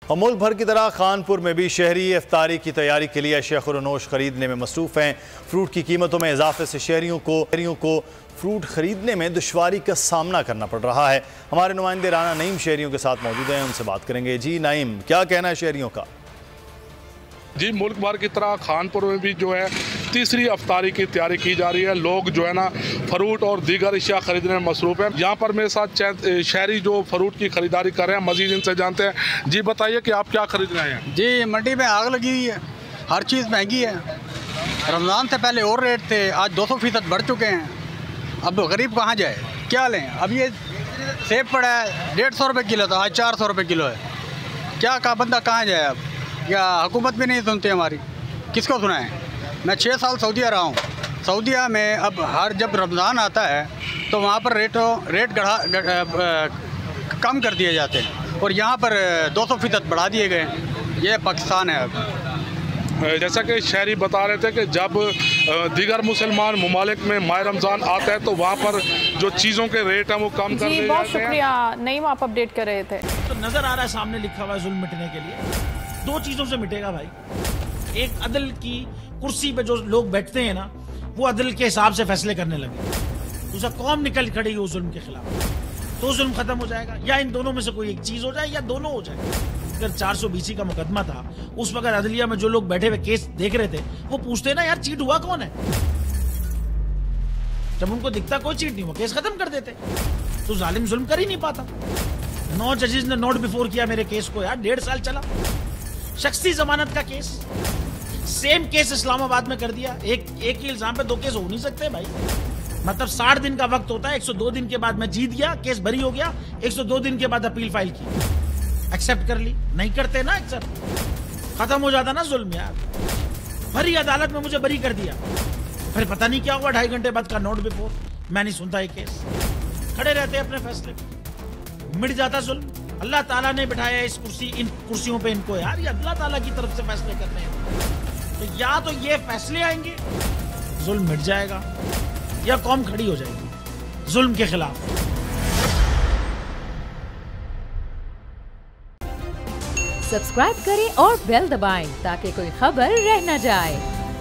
और मुल्क भर की तरह खानपुर में भी शहरी इफ्तारी की तैयारी के लिए अशिया खुरनोश खरीदने में मसरूफ़ हैं। फ्रूट की कीमतों में इजाफे से शहरियों को फ्रूट खरीदने में दुश्वारी का सामना करना पड़ रहा है। हमारे नुमाइंदे राना नईम शहरियों के साथ मौजूद हैं, उनसे बात करेंगे। जी नईम, क्या कहना है शहरियों का? जी, मुल्क भर की तरह खानपुर में भी जो है तीसरी इफ्तारी की तैयारी की जा रही है। लोग जो है ना फ्रूट और दीगर अशिया खरीदने में मसरूफ़ हैं। यहाँ पर मेरे साथ शहरी जो फ्रूट की खरीदारी कर रहे हैं, मजीद इनसे जानते हैं। जी बताइए कि आप क्या खरीद रहे हैं? जी, मंडी में आग लगी हुई है, हर चीज़ महंगी है। रमज़ान से पहले और रेट थे, आज 200% बढ़ चुके हैं। अब गरीब कहाँ जाए, क्या लें? अब ये सेब पड़ा है 150 रुपये किलो था, आज 400 रुपये किलो है। क्या का बंदा कहाँ जाए अब? या हुकूमत भी नहीं सुनती हमारी, किसको सुनाएं? मैं 6 साल सऊदीया रहा हूँ। सऊदीया में अब जब रमज़ान आता है तो वहाँ पर रेट कम कर दिए जाते हैं और यहाँ पर 200% बढ़ा दिए गए। ये पाकिस्तान है। अब जैसा कि शहरी बता रहे थे कि जब दीगर मुसलमान ममालिक में माह रमज़ान आता है तो वहाँ पर जो चीज़ों के रेट हैं वो कम कर दिए जाते हैं। बहुत शुक्रिया नईम, आप अपडेट कर रहे थे। तो नज़र आ रहा है सामने लिखा हुआ है जुल्म मिटने के लिए 2 चीज़ों से मिटेगा भाई। एक, अदल की कुर्सी पे जो लोग बैठते हैं ना, वो अदल के हिसाब से फैसले करने लगे। दूसरा, कौम निकल खड़ी हो जुल्म के खिलाफ, तो जुल्म खत्म हो जाएगा। या इन दोनों में से कोई एक चीज हो जाए या दोनों हो जाए। अगर 420 का मुकदमा था, उस वक्त अदलिया में जो लोग बैठे हुए केस देख रहे थे वो पूछते ना, यार चीट हुआ कौन है? जब उनको दिखता कोई चीट नहीं हुआ, केस खत्म कर देते। तो जालिम जुल्म कर ही नहीं पाता। 9 जजेस ने नोट बिफोर किया मेरे केस को, यार 1.5 साल चला। शख्सी जमानत का केस, सेम केस इस्लामाबाद में कर दिया। एक ही इल्जाम पे 2 केस हो नहीं सकते भाई। मतलब 60 दिन का वक्त होता है। 102 दिन के बाद मैं जीत गया, केस बरी हो गया। 102 दिन के बाद अपील फाइल की, एक्सेप्ट कर ली। नहीं करते ना एक्सेप्ट, खत्म हो जाता ना जुल्म यार। भरी अदालत में मुझे बरी कर दिया, फिर पता नहीं क्या हुआ 2.5 घंटे बाद का नोट बिफोर। मैं नहीं सुनता ये केस, खड़े रहते अपने फैसले पे, मिट जाता जुल्म। अल्लाह ताला ने बिठाया इन कुर्सियों पे इनको यार, ये अल्लाह ताला की तरफ से फैसले करने हैं। तो या तो ये फैसले आएंगे, जुल्म मिट जाएगा, या कौम खड़ी हो जाएगी जुल्म के खिलाफ। सब्सक्राइब करें और बेल दबाएं ताकि कोई खबर रह न जाए।